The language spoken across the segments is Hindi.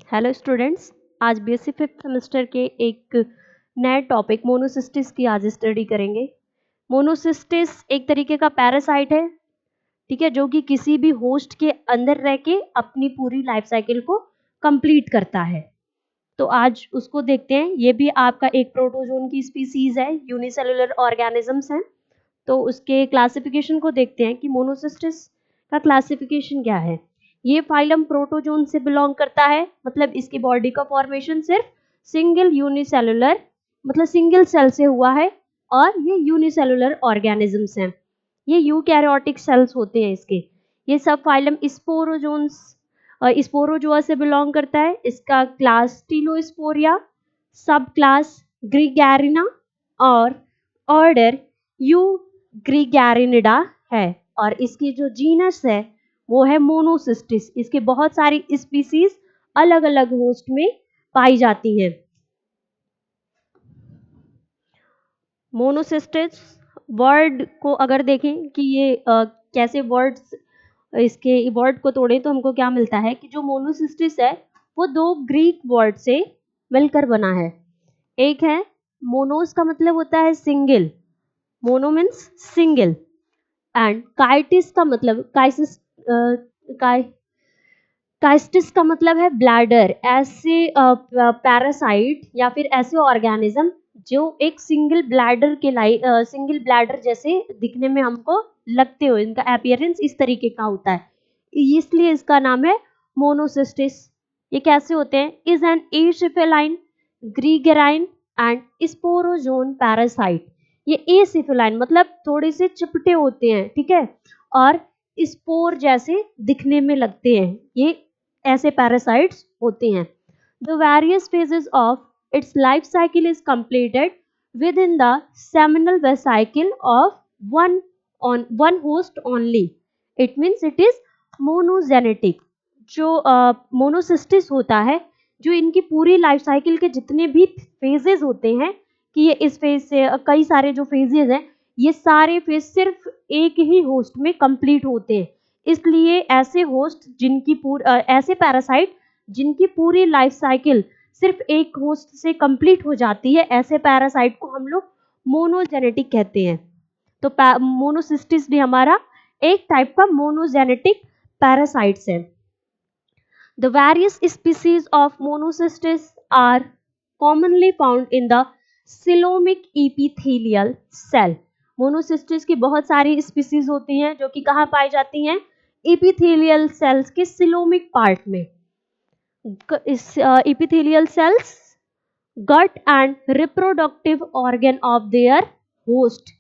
हेलो स्टूडेंट्स, आज बीएससी फिफ्थ सेमेस्टर के एक नए टॉपिक मोनोसिस्टिस की आज स्टडी करेंगे। मोनोसिस्टिस एक तरीके का पैरासाइट है, ठीक है, जो कि किसी भी होस्ट के अंदर रह के अपनी पूरी लाइफ साइकिल को कंप्लीट करता है। तो आज उसको देखते हैं। ये भी आपका एक प्रोटोजोन की स्पीसीज है, यूनिसेलुलर ऑर्गेनिजम्स हैं। तो उसके क्लासिफिकेशन को देखते हैं कि मोनोसिस्टिस का क्लासिफिकेशन क्या है। ये फाइलम प्रोटोजोन से बिलोंग करता है, मतलब इसकी बॉडी का फॉर्मेशन सिर्फ सिंगल यूनिसेलुलर मतलब सिंगल सेल से हुआ है और ये यूनिसेलुलर ऑर्गेनिजम्स हैं। ये यूकैरियोटिक सेल्स होते हैं इसके। ये सब फाइलम स्पोरोजोन्स स्पोरोजोआ से बिलोंग करता है। इसका क्लास स्टीलोस्पोरिया, सब क्लास ग्रीगैरिना और ऑर्डर यू ग्रीगैरिनिडा है। और इसकी जो जीनस है वो है मोनोसिस्टिस। इसके बहुत सारी स्पीसीज अलग अलग होस्ट में पाई जाती हैं। मोनोसिस्टिस वर्ड को अगर देखें कि ये कैसे वर्ड्स, इसके वर्ड को तोड़ें तो हमको क्या मिलता है कि जो मोनोसिस्टिस है वो दो ग्रीक वर्ड से मिलकर बना है। एक है मोनोस का मतलब होता है single, mono means single, and काइटिस का मतलब काइस्टिस का मतलब है ब्लैडर। ऐसे पैरासाइट या फिर ऐसे ऑर्गेनिज्म जो एक सिंगल ब्लैडर के सिंगल ब्लैडर जैसे दिखने में हमको लगते हो, इनका अपीयरेंस इस तरीके का होता है, इसलिए इसका नाम है मोनोसिस्टिस। ये कैसे होते हैं? Is an acephaline gregarine and sporozoan parasite. ये एसिफेलाइन मतलब थोड़े से चिपटे होते हैं, ठीक है, और स्पोर जैसे दिखने में लगते हैं। ये ऐसे पैरासाइट्स होते हैं। The various phases of its life cycle is completed within the seminal vesicle of one host only. It means it is monogenetic. जो मोनोसिस्टिस होता है, जो इनकी पूरी लाइफ साइकिल के जितने भी फेजेस होते हैं कि ये इस फेज से कई सारे जो फेजेस हैं, ये सारे फेज सिर्फ एक ही होस्ट में कंप्लीट होते हैं। इसलिए ऐसे होस्ट ऐसे पैरासाइट जिनकी पूरी लाइफ साइकिल सिर्फ एक होस्ट से कंप्लीट हो जाती है, ऐसे पैरासाइट को हम लोग मोनोजेनेटिक कहते हैं। तो मोनोसिस्टिस भी हमारा एक टाइप का मोनोजेनेटिक पैरासाइट्स है। The various species of monocystis are commonly found in the coelomic epithelial cell. Monocystis की बहुत सारी स्पीसीज होती हैं जो कि कहाँ पाई जाती हैं? एपिथेलियल सेल्स के सिलोमिक पार्ट में। epithelial cells gut and reproductive organ of their host.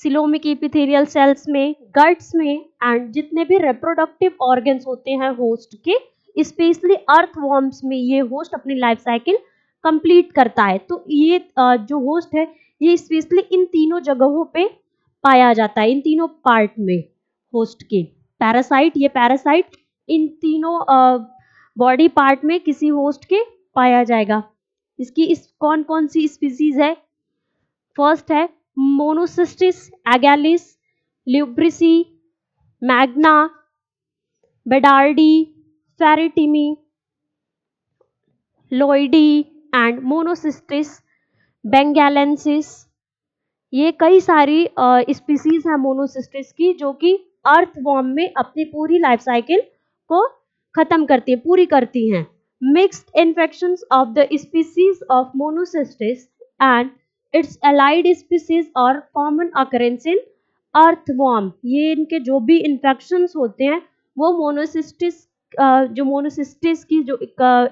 Coelomic epithelial cells में, गट्स में एंड जितने भी reproductive organs होते हैं होस्ट के, स्पेशली अर्थवॉर्म्स में ये होस्ट अपनी लाइफ साइकिल कंप्लीट करता है। तो ये जो होस्ट है ये स्पेशली इन तीनों जगहों पे पाया जाता है, इन तीनों पार्ट में होस्ट के। पैरासाइट, ये पैरासाइट इन तीनों बॉडी पार्ट में किसी होस्ट के पाया जाएगा। इसकी कौन कौन सी स्पीसीज है? फर्स्ट है Monocystis agilis, lumbrici, magna, bedardi, pheretimi, lloydi and Monocystis bengalensis. ये कई सारी स्पीसीज है मोनोसिस्टिस की जो कि अर्थवॉर्म में अपनी पूरी लाइफ साइकिल को खत्म करती है, पूरी करती हैं। Mixed infections of the species of monocystis and its allied species are common occurrence in earthworm. ये इनके जो भी infections होते हैं वो मोनोसिस्टिस की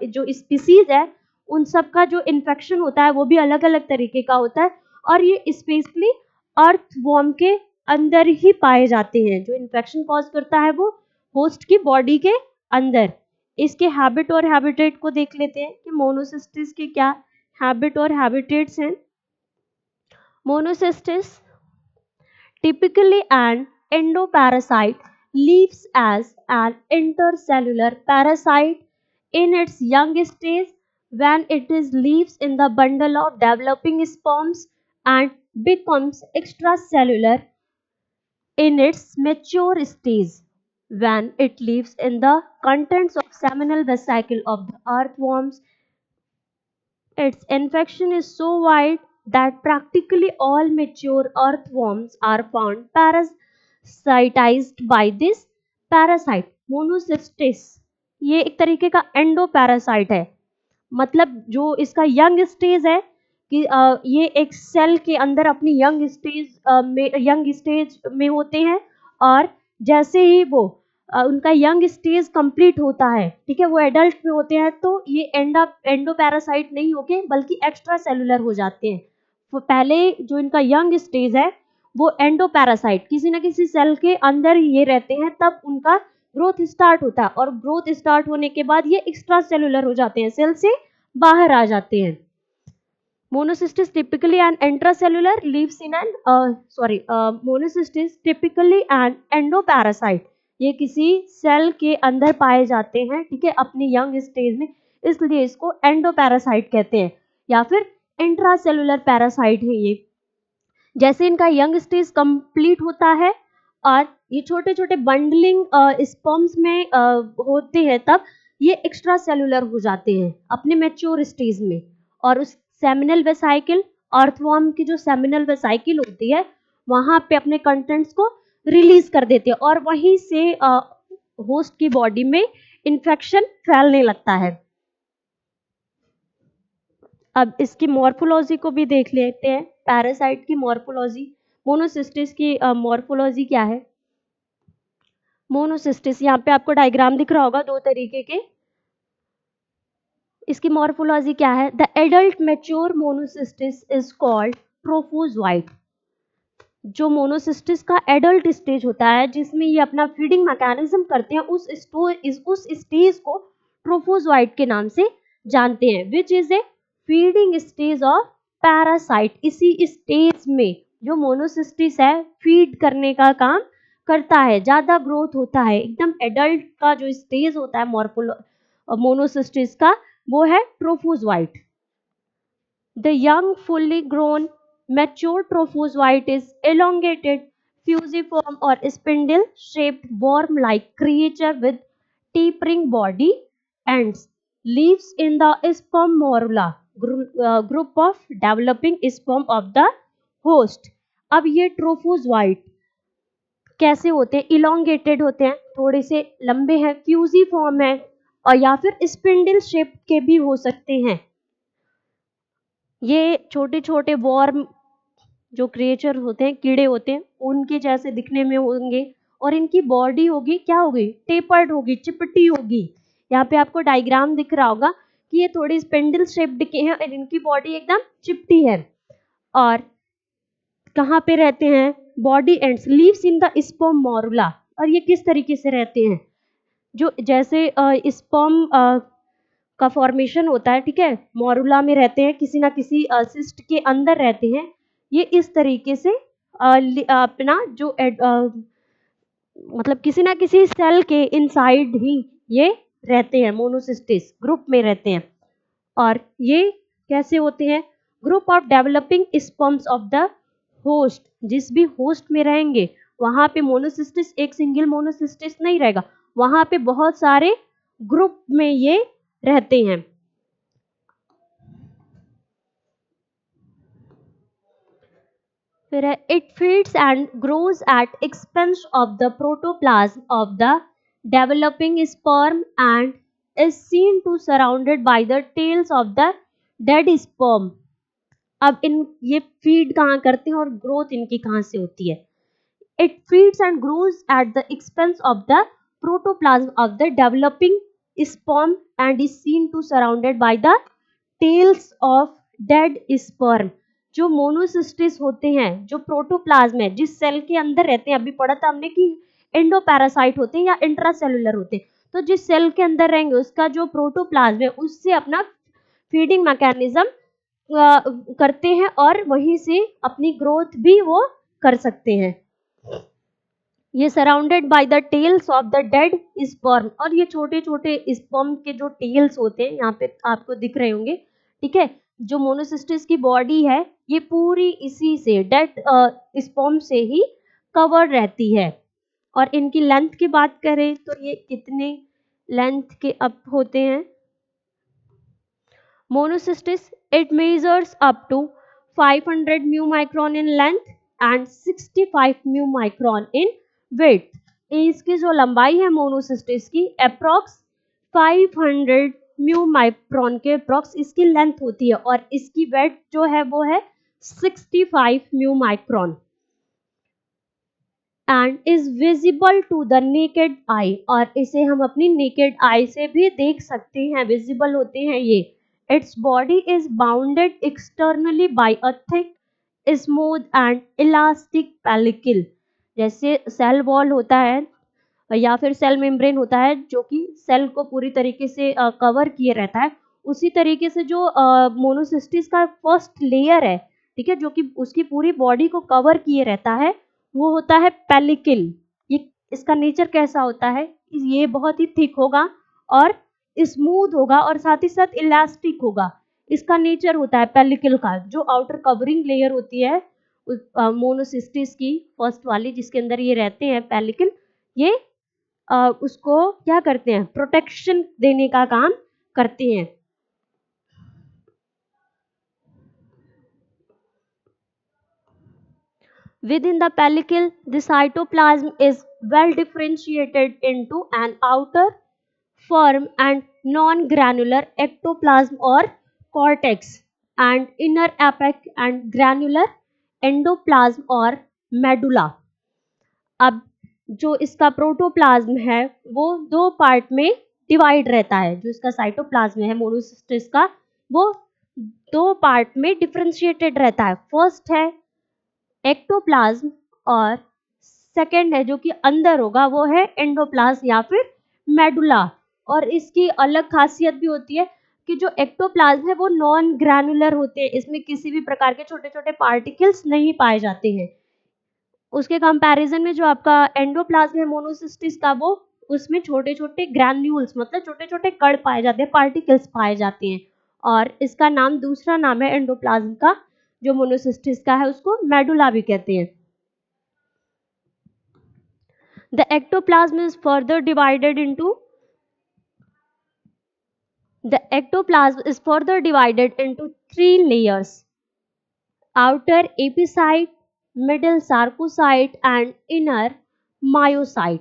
जो स्पीसीज है उन सब का जो इन्फेक्शन होता है वो भी अलग अलग तरीके का होता है, और ये स्पेशली अर्थवॉर्म के अंदर ही पाए जाते हैं। जो इन्फेक्शन कॉज करता है वो होस्ट की बॉडी के अंदर। इसके हैबिट और हैबिटेट को देख लेते हैं कि मोनोसिस्टिस के क्या हैबिट और हैबिटेट्स हैं। Monocystis typically an endoparasite lives as an intercellular parasite in its young stage when it is lives in the bundle of developing sperms and becomes extracellular in its mature stage when it lives in the contents of seminal vesicle of the earthworms. Its infection is so wide that practically all mature earthworms are found parasitized by this parasite. Monocystis ये एक तरीके का एंडो पैरासाइट है, मतलब जो इसका यंग स्टेज है कि ये एक सेल के अंदर अपनी यंग स्टेज में होते हैं, और जैसे ही वो उनका यंग स्टेज कंप्लीट होता है, ठीक है, वो एडल्ट में होते हैं, तो ये एंडो पैरासाइट नहीं होके बल्कि एक्स्ट्रा सेलुलर हो जाते हैं। तो पहले जो इनका यंग स्टेज है वो एंडो पैरासाइट किसी न किसी सेल के अंदर ये रहते हैं, तब उनका ग्रोथ स्टार्ट होता है, और ग्रोथ स्टार्ट होने के बाद ये एक्स्ट्रा सेलुलर हो जाते हैं, सेल से बाहर आ जाते हैं। Monocystis typically an intracellular lives in an monocystis typically an endoparasite. ये किसी सेल के अंदर पाए जाते हैं, ठीक है, अपनी यंग स्टेज में, इसलिए इसको एंडोपैरासाइट कहते हैं या फिर इंट्रासेलुलर पैरासाइट है ये। जैसे इनका यंग स्टेज कंप्लीट होता है और ये छोटे छोटे बंडलिंग स्पर्म्स में होते हैं, तब ये एक्स्ट्रा सेलुलर हो जाते हैं अपने मैच्योर स्टेज में, और उस सेमिनल वेसाइकिल, अर्थवर्म की जो सेमिनल वेसाइकिल होती है वहां पे अपने कंटेंट्स को रिलीज कर देते हैं, और वहीं से होस्ट की बॉडी में इन्फेक्शन फैलने लगता है। अब इसकी मॉर्फोलॉजी को भी देख लेते हैं, पैरासाइट की मॉर्फोलॉजी। मोनोसिस्टिस की मॉर्फोलॉजी क्या है? मोनोसिस्टिस, यहाँ पे आपको डायग्राम दिख रहा होगा दो तरीके के। इसकी मॉर्फोलॉजी क्या है? The adult mature Monocystis is called trophozoite. जो मोनोसिस्टिस का एडल्ट स्टेज होता है जिसमें ये अपना फीडिंग मैकेनिज्म करते हैं, उस स्टेज को ट्रोफोजोइट के नाम से जानते हैं, which is a feeding stage of parasite. इसी स्टेज में जो मोनोसिस्टिस है फीड करने का काम करता है, ज्यादा ग्रोथ होता है, एकदम एडल्ट का जो स्टेज होता है मोनोसिस्टिस का, वो है trophozoite. The young fully grown mature trophozoite is elongated, fusiform or spindle-shaped worm-like creature with tapering body ends. Lives in the sperm morula, group of developing sperm of the host. अब ये ट्रोफोजोइट कैसे होते हैं? इलोंगेटेड होते हैं, थोड़े से लंबे हैं, फ्यूजिफॉर्म है, और या फिर स्पिंडल शेप के भी हो सकते हैं। ये छोटे छोटे वॉर्म जो क्रिएचर होते हैं, कीड़े होते हैं, उनके जैसे दिखने में होंगे, और इनकी बॉडी होगी क्या होगी? टेपर्ड होगी, चिपटी होगी। यहाँ पे आपको डायग्राम दिख रहा होगा कि ये थोड़ी स्पेंडल शेप्ड के हैं और इनकी बॉडी एकदम चिपटी है। और कहाँ पे रहते हैं? Body ends, leaves in the sperm morula. और ये किस तरीके से रहते हैं? जो जैसे स्पर्म का फॉर्मेशन होता है, ठीक है, मोरुला में रहते हैं, किसी ना किसी सिस्ट के अंदर रहते हैं। ये इस तरीके से अपना जो मतलब किसी ना किसी सेल के इनसाइड ही ये रहते हैं, मोनोसिस्टिस ग्रुप में रहते हैं। और ये कैसे होते हैं? Group of developing sperms of the host. जिस भी होस्ट में रहेंगे वहां पे मोनोसिस्टिस एक सिंगल मोनोसिस्टिस नहीं रहेगा, वहां पे बहुत सारे ग्रुप में ये रहते हैं। फिर है it feeds and grows at expense of the protoplasm of the developing sperm and is seen to surrounded by the tails of the dead sperm. अब ये फीड कहाँ करते हैं और ग्रोथ इनकी कहाँ से होती है? It feeds and grows at the expense of the protoplasm of the developing sperm and is seen to surrounded by the tails of dead sperm. जो मोनोसिस्टिस होते हैं, जो प्रोटोप्लाज्म है, जिस सेल के अंदर रहते हैं, अभी पढ़ा था हमने कि एंडोपैरासाइट होते हैं या इंट्रासेलुलर होते हैं, तो जिस सेल के अंदर रहेंगे उसका जो प्रोटोप्लाज्म है उससे अपना फीडिंग मैकेनिज्म करते हैं और वहीं से अपनी ग्रोथ भी वो कर सकते हैं। ये surrounded by the tails of the dead sperm, और ये छोटे छोटे स्पर्म के जो टेल्स होते हैं यहाँ पे आपको दिख रहे होंगे, ठीक है। जो मोनोसिस्टिस की बॉडी है ये पूरी इसी से डेड स्पर्म से ही कवर रहती है। और इनकी लेंथ की बात करें तो ये कितने लेंथ के अप होते हैं। Monocystis, it measures up to 500 mu micron in length and 65 mu micron in width. इसकी जो लंबाई है मोनोसिस्टिस की अप्रॉक्स 500 म्यू माइक्रोन के अप्रॉक्स इसकी लेंथ होती है और इसकी विड्थ जो है वो है 65 mu micron and is visible to the naked eye, और इसे हम अपनी नेकेड आई से भी देख सकते हैं, विजिबल होते हैं ये। Its body is bounded externally by a thick smooth and elastic pellicle. जैसे सेल वॉल होता है या फिर सेल मेम्ब्रेन होता है जो कि सेल को पूरी तरीके से कवर किए रहता है, उसी तरीके से जो मोनोसिस्टिस का फर्स्ट लेयर है, ठीक है, जो कि उसकी पूरी बॉडी को कवर किए रहता है, वो होता है पेलिकल। ये इसका नेचर कैसा होता है, ये बहुत ही थिक होगा और स्मूथ होगा और साथ ही साथ इलास्टिक होगा। इसका नेचर होता है पेलिकल का। जो आउटर कवरिंग लेयर होती है मोनोसिस्टिस की फर्स्ट वाली, जिसके अंदर ये रहते हैं पेलिकल, ये उसको क्या करते हैं, प्रोटेक्शन देने का काम करते हैं। Within the pellicle, the cytoplasm is well differentiated into an outer, firm and non-granular ectoplasm or cortex, and inner apex and granular endoplasm or medulla. अब जो इसका प्रोटोप्लाज्म है वो दो पार्ट में डिवाइड रहता है। जो इसका साइटोप्लाज्म है मोनोसिस्टिस का, वो दो पार्ट में डिफरेंशिएटेड रहता है। फर्स्ट है एक्टोप्लाज्म और सेकंड है जो कि अंदर होगा वो है एंडोप्लाज्म या फिर मेडुला। और इसकी अलग खासियत भी होती है कि जो एक्टोप्लाज्म है वो नॉन ग्रैनुलर होते हैं, इसमें किसी भी प्रकार के छोटे छोटे पार्टिकल्स नहीं पाए जाते हैं। उसके कंपैरिजन में जो आपका एंडोप्लाज्म है मोनोसिस्टिस का, वो उसमें छोटे छोटे ग्रैन्यूल्स मतलब छोटे छोटे कण पाए जाते हैं, पार्टिकल्स पाए जाते हैं। और इसका नाम, दूसरा नाम है एंडोप्लाज्म का जो मोनोसिस्टिस का है, उसको मेडुला भी कहते हैं। The ectoplasm is further divided into three layers: outer epicyte, middle sarcocyte and inner myocyte.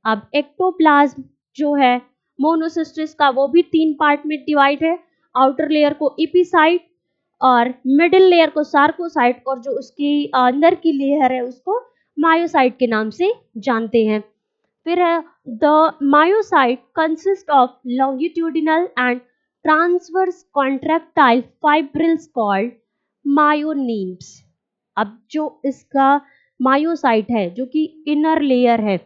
अब एक्टोप्लाज्म जो है मोनोसिस्टिस का, वो भी तीन पार्ट में डिवाइड है। आउटर लेयर को एपिसाइट और मिडिल लेयर को सार्कोसाइट, और जो उसकी अंदर की लेयर है उसको मायोसाइट के नाम से जानते हैं। फिर है the myocyte consist of longitudinal and transverse contractile fibrils called myonemes. अब जो इसका मायोसाइट है जो कि इनर लेयर है,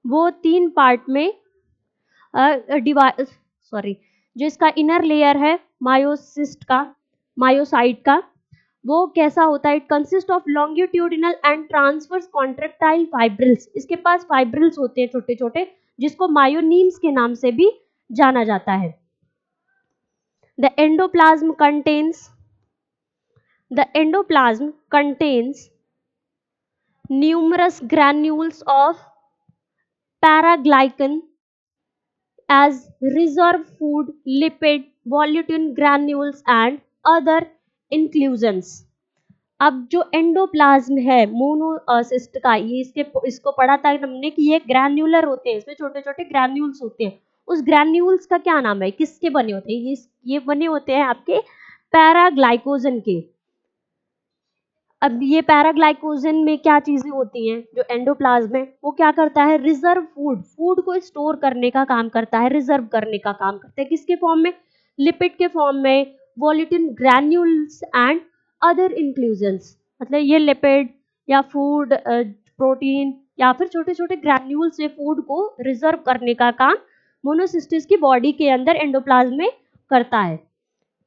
वो तीन पार्ट में जो इसका इनर लेयर है मायोसाइट का, वो कैसा होता है, it consist of longitudinal and transverse contractile fibrils. इसके पास फाइब्रिल्स होते हैं छोटे छोटे, जिसको मायोनीम्स के नाम से भी जाना जाता है। The endoplasm contains numerous granules of paraglycan as reserve food, lipid, volutin granules and other inclusions। अब जो एंडोप्लाज्म है मोनोसिस्ट का, ये इसको पढ़ा था हमने कि ये ग्रैन्युलर होते हैं, इसमें छोटे छोटे ग्रैन्यूल्स होते हैं। उस ग्रैन्यूल्स का क्या नाम है, किसके बने होते हैं, ये बने होते हैं आपके पैराग्लाइकोजन के। अब ये पैराग्लाइकोजन में क्या चीजें होती हैं, जो एंडोप्लाज्म है वो क्या करता है, रिजर्व फूड को स्टोर करने का काम करता है, रिजर्व करने का काम करता है। किसके फॉर्म में, लिपिड के फॉर्म में, वॉलिटिन ग्रैन्यूल्स एंड अदर इंक्लूजन्स। मतलब ये लिपिड या फूड प्रोटीन या फिर छोटे छोटे ग्रैन्यूल से फूड को रिजर्व करने का काम मोनोसिस्टिस की बॉडी के अंदर एंडोप्लाज्म में करता है।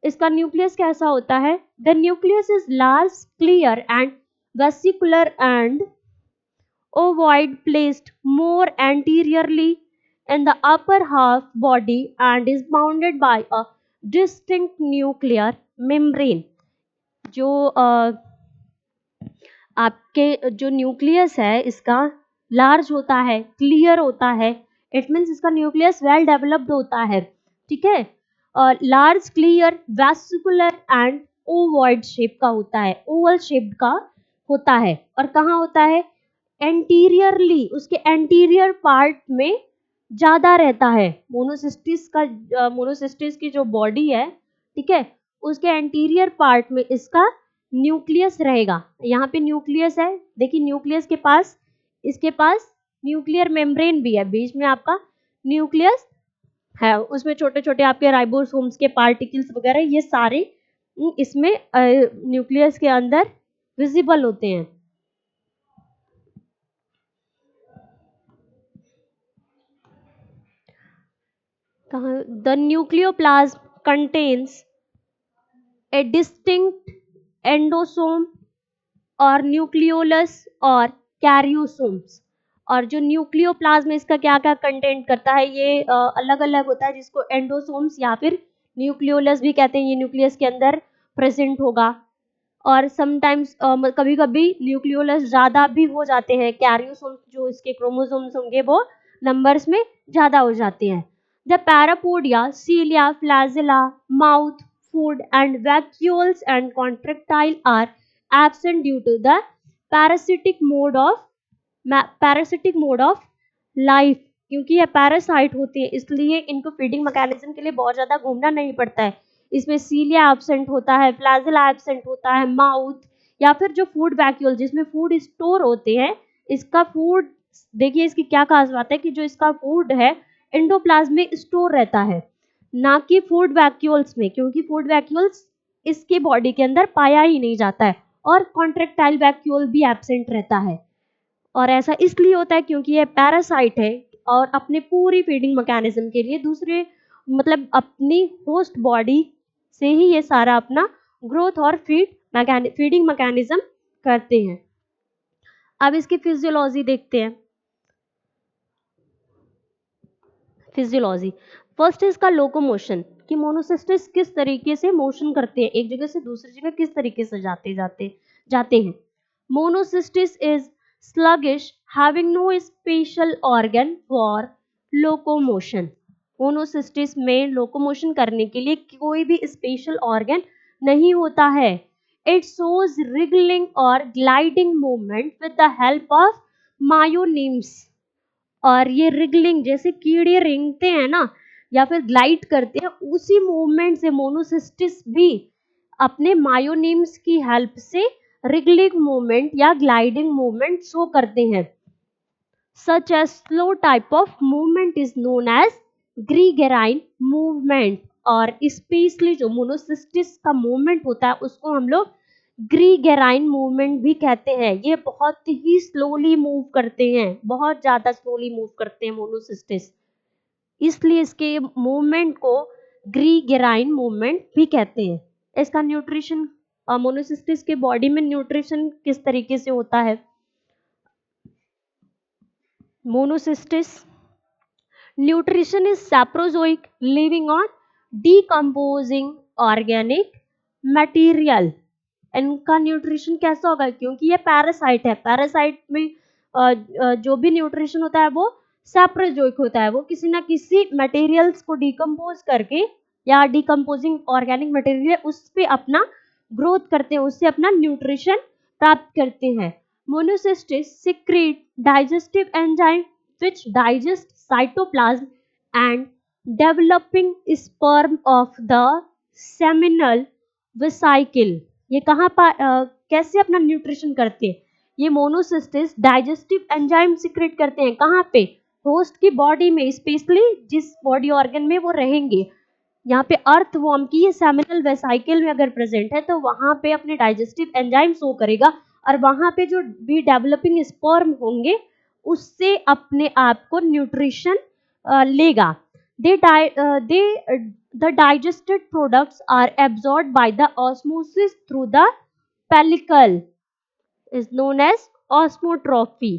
इसका न्यूक्लियस कैसा होता है, the nucleus is large, clear and vesicular and ovoid, placed more anteriorly in the upper half body and is bounded by a distinct nuclear membrane। जो आपके जो न्यूक्लियस है इसका लार्ज होता है, क्लियर होता है, इट मीन्स इसका न्यूक्लियस वेल डेवलप्ड होता है, ठीक है। Large clear vascular and ovoid shape का होता है, ओवल शेप्ड का होता है। और कहाँ होता है? एंटीरियरली, उसके एंटीरियर पार्ट में ज्यादा रहता है। मोनोसिस्टिस की जो बॉडी है, ठीक है, उसके एंटीरियर पार्ट में इसका न्यूक्लियस रहेगा। यहाँ पे न्यूक्लियस है, देखिए न्यूक्लियस के पास, इसके पास न्यूक्लियर मेम्ब्रेन भी है, बीच में आपका न्यूक्लियस है, उसमें छोटे छोटे आपके राइबोसोम्स के पार्टिकल्स वगैरह ये सारे इसमें न्यूक्लियस के अंदर विजिबल होते हैं। The nucleoplasm contains a distinct endosome और न्यूक्लियोलस और कैरियोसोम्स। और जो न्यूक्लियोप्लाज्म इसका क्या क्या कंटेंट करता है, ये अलग अलग होता है, जिसको एंडोसोम्स या फिर न्यूक्लियोलस भी कहते हैं। ये न्यूक्लियस के अंदर प्रेजेंट होगा। और समटाइम्स कभी कभी न्यूक्लियोलस ज़्यादा भी हो जाते हैं, कैरियोसोम्स जो इसके क्रोमोसोम्स होंगे वो नंबर्स में ज़्यादा हो जाते हैं। The parapodia, cilia, flagella, mouth, food and vacuoles and contractile are absent due to the parasitic mode of life. क्योंकि ये पैरासाइट होती है इसलिए इनको फीडिंग मैकेनिज्म के लिए बहुत ज़्यादा घूमना नहीं पड़ता है। इसमें सीलिया एब्सेंट होता है, फ्लैजिला एब्सेंट होता है, माउथ या फिर जो फूड वैक्यूल जिसमें फूड स्टोर होते हैं, इसका फूड, देखिए इसकी क्या खास बात है कि जो इसका फूड है एंडोप्लाज्म में स्टोर रहता है, ना कि फूड वैक्यूल्स में, क्योंकि फूड वैक्यूल्स इसके बॉडी के अंदर पाया ही नहीं जाता है। और कॉन्ट्रेक्टाइल वैक्यूल भी एब्सेंट रहता है। और ऐसा इसलिए होता है क्योंकि ये पैरासाइट है और अपने पूरी फीडिंग मैकेनिज्म के लिए दूसरे मतलब अपनी होस्ट बॉडी से ही ये सारा अपना ग्रोथ और फीडिंग मैकेनिज्म करते हैं। अब इसकी फिजियोलॉजी देखते हैं। फिजियोलॉजी फर्स्ट इसका लोकोमोशन, कि मोनोसिस्टिस किस तरीके से मोशन करते हैं, एक जगह से दूसरी जगह किस तरीके से जाते हैं। Monocystis is sluggish having no special organ for locomotion। Monocystis में लोकोमोशन करने के लिए कोई भी स्पेशल ऑर्गन नहीं होता है। इट shows wriggling और gliding movement with the help of myonemes। और ये रिगलिंग, जैसे कीड़े रेंगते हैं ना या फिर ग्लाइड करते हैं, उसी मूवमेंट से मोनोसिस्टिस भी अपने मायोनिम्स की हेल्प से रिगलिंग मूवमेंट या ग्लाइडिंग मूवमेंट शो करते हैं। Such as slow type of movement is known as gregarine movement. और स्पेशली जो मोनोसिस्टिस का मूवमेंट होता है उसको हम लोग ग्रीगेराइन मूवमेंट भी कहते हैं। ये बहुत ही स्लोली मूव करते हैं, बहुत ज्यादा स्लोली मूव करते हैं मोनोसिस्टिस, इसलिए इसके मूवमेंट को ग्रीगेराइन मूवमेंट भी कहते हैं। इसका न्यूट्रिशन, मोनोसिस्टिस के बॉडी में न्यूट्रिशन किस तरीके से होता है। Monocystis nutrition is saprozoic living on decomposing organic material. इनका न्यूट्रिशन कैसा होगा, क्योंकि ये पैरासाइट है, पैरासाइट में जो भी न्यूट्रिशन होता है वो सैप्रोजोइक होता है, वो किसी ना किसी मटेरियल्स को डिकम्पोज करके या डिकम्पोजिंग ऑर्गेनिक मटेरियल उस पे अपना ग्रोथ करते हैं, उससे अपना न्यूट्रिशन प्राप्त करते हैं। Monocystis secrete digestive enzyme which digest cytoplasm and developing sperm of the seminal vesicle। ये कहाँ पर कैसे अपना न्यूट्रिशन करते हैं, ये मोनोसिस्टिस डाइजेस्टिव एंजाइम सिक्रेट करते हैं, कहाँ पे, होस्ट की बॉडी में, स्पेशली जिस बॉडी ऑर्गन में वो रहेंगे। यहाँ पे अर्थवॉर्म की ये सेमिनल वेसाइकल में अगर प्रेजेंट है तो वहां पे अपने डाइजेस्टिव एंजाइम शो करेगा और वहां पे जो भी डेवलपिंग स्पर्म होंगे उससे अपने आप को न्यूट्रिशन लेगा। The digested products are absorbed by the osmosis through the pellicle is known as osmotrophy।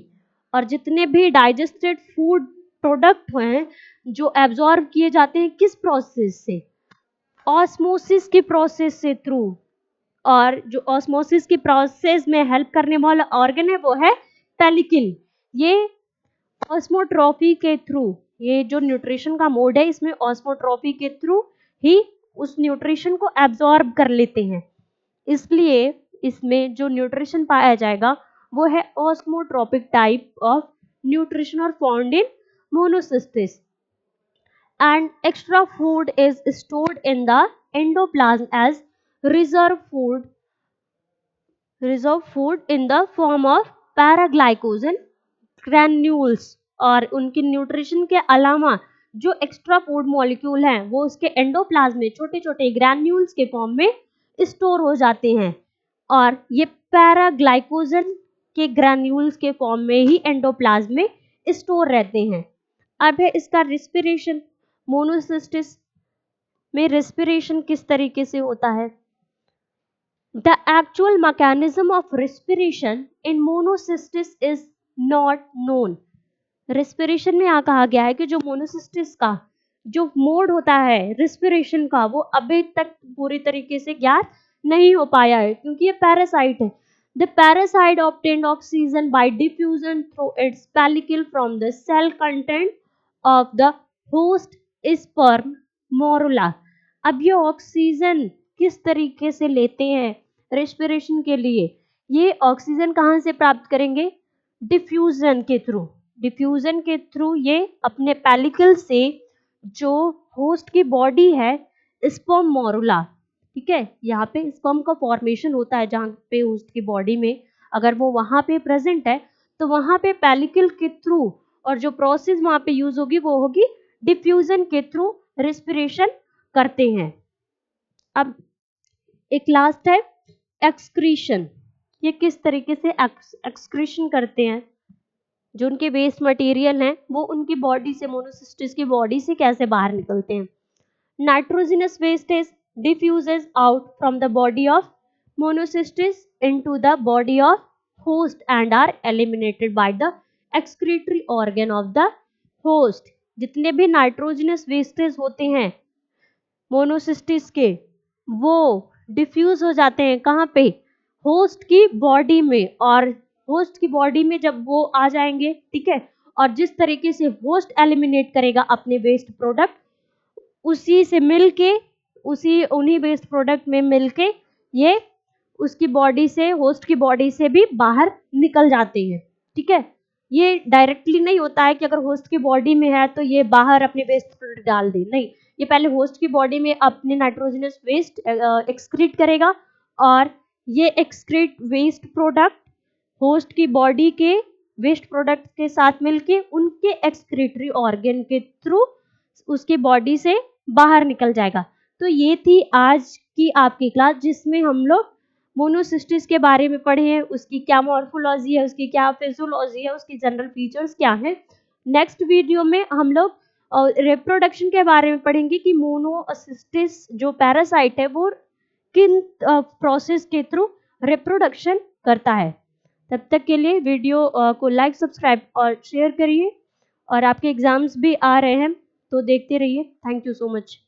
और जितने भी डाइजेस्टेड फूड प्रोडक्ट हैं जो एब्जॉर्ब किए जाते हैं किस प्रोसेस से, ऑस्मोसिस की प्रोसेस से थ्रू। और जो ऑस्मोसिस की प्रोसेस में हेल्प करने वाला ऑर्गन है वो है पेलिकल। ये ऑस्मोट्रॉफी के थ्रू ये जो न्यूट्रिशन का मोड है इसमें ऑस्मोट्रॉपी के थ्रू ही उस न्यूट्रिशन को एब्जॉर्ब कर लेते हैं, इसलिए इसमें जो न्यूट्रिशन पाया जाएगा वो है ऑस्मोट्रॉपिक टाइप ऑफ न्यूट्रिशन और found in Monocystis. And extra food is stored in the endoplasm as reserve food in the form of paraglycogen granules. और उनके न्यूट्रिशन के अलावा जो एक्स्ट्रा फूड मॉलिक्यूल हैं वो उसके एंडोप्लाज्म में छोटे छोटे ग्रैन्यूल्स के फॉर्म में स्टोर हो जाते हैं, और ये पैराग्लाइकोजन के ग्रैन्यूल्स के फॉर्म में ही एंडोप्लाज्म में स्टोर रहते हैं। अब है इसका रेस्पिरेशन। मोनोसिस्टिस में रेस्पिरेशन किस तरीके से होता है? The actual mechanism of respiration in monocystis is not known. Respiration में यहाँ कहा गया है कि जो मोनोसिस्टिस का जो मोड होता है रेस्पिरेशन का वो अभी तक पूरी तरीके से ज्ञात नहीं हो पाया है, क्योंकि ये पैरासाइट है। The parasite obtained oxygen by diffusion through its pellicle from the cell content of the host sperm morula. अब ये ऑक्सीजन किस तरीके से लेते हैं रेस्पिरेशन के लिए? ये ऑक्सीजन कहाँ से प्राप्त करेंगे? डिफ्यूजन के थ्रू। डिफ्यूजन के थ्रू ये अपने पेलिकल से जो होस्ट की बॉडी है स्पर्म मोरुला, ठीक है, यहाँ पे स्पर्म का फॉर्मेशन होता है जहाँ पे होस्ट की बॉडी में, अगर वो वहाँ पे प्रेजेंट है तो वहाँ पे पेलिकल के थ्रू, और जो प्रोसेस वहाँ पे यूज होगी वो होगी डिफ्यूजन के थ्रू रेस्पिरेशन करते हैं। अब एक लास्ट है एक्सक्रीशन। ये किस तरीके से एक्सक्रीशन करते हैं? जो उनके वेस्ट मटेरियल हैं वो उनकी बॉडी से, मोनोसिस्टिस की बॉडी से कैसे बाहर निकलते हैं? Nitrogenous wastage diffuses out from the body of monocystis into the body of host and are eliminated by the excretory organ of the host. जितने भी नाइट्रोजनस वेस्टेज होते हैं मोनोसिस्टिस के वो डिफ्यूज हो जाते हैं कहाँ पे? होस्ट की बॉडी में। और होस्ट की बॉडी में जब वो आ जाएंगे, ठीक है, और जिस तरीके से होस्ट एलिमिनेट करेगा अपने वेस्ट प्रोडक्ट, उसी से मिलके उन्हीं वेस्ट प्रोडक्ट में मिलके ये उसकी बॉडी से, होस्ट की बॉडी से भी बाहर निकल जाते हैं, ठीक है। ये डायरेक्टली नहीं होता है कि अगर होस्ट की बॉडी में है तो ये बाहर अपने वेस्ट प्रोडक्ट डाल दे, नहीं, ये पहले होस्ट की बॉडी में अपने नाइट्रोजनस वेस्ट एक्सक्रीट करेगा, और ये एक्सक्रीट वेस्ट प्रोडक्ट होस्ट की बॉडी के वेस्ट प्रोडक्ट के साथ मिलके उनके एक्सक्रीटरी ऑर्गन के थ्रू उसकी बॉडी से बाहर निकल जाएगा। तो ये थी आज की आपकी क्लास जिसमें हम लोग मोनोसिस्टिस के बारे में पढ़े हैं, उसकी क्या मॉर्फोलॉजी है, उसकी क्या फिजियोलॉजी है, उसकी जनरल फीचर्स क्या है। नेक्स्ट वीडियो में हम लोग रिप्रोडक्शन के बारे में पढ़ेंगे कि मोनोसिस्टिस जो पैरासाइट है वो किन प्रोसेस के थ्रू रिप्रोडक्शन करता है। तब तक के लिए वीडियो को लाइक, सब्सक्राइब और शेयर करिए, और आपके एग्जाम्स भी आ रहे हैं तो देखते रहिए। Thank you so much.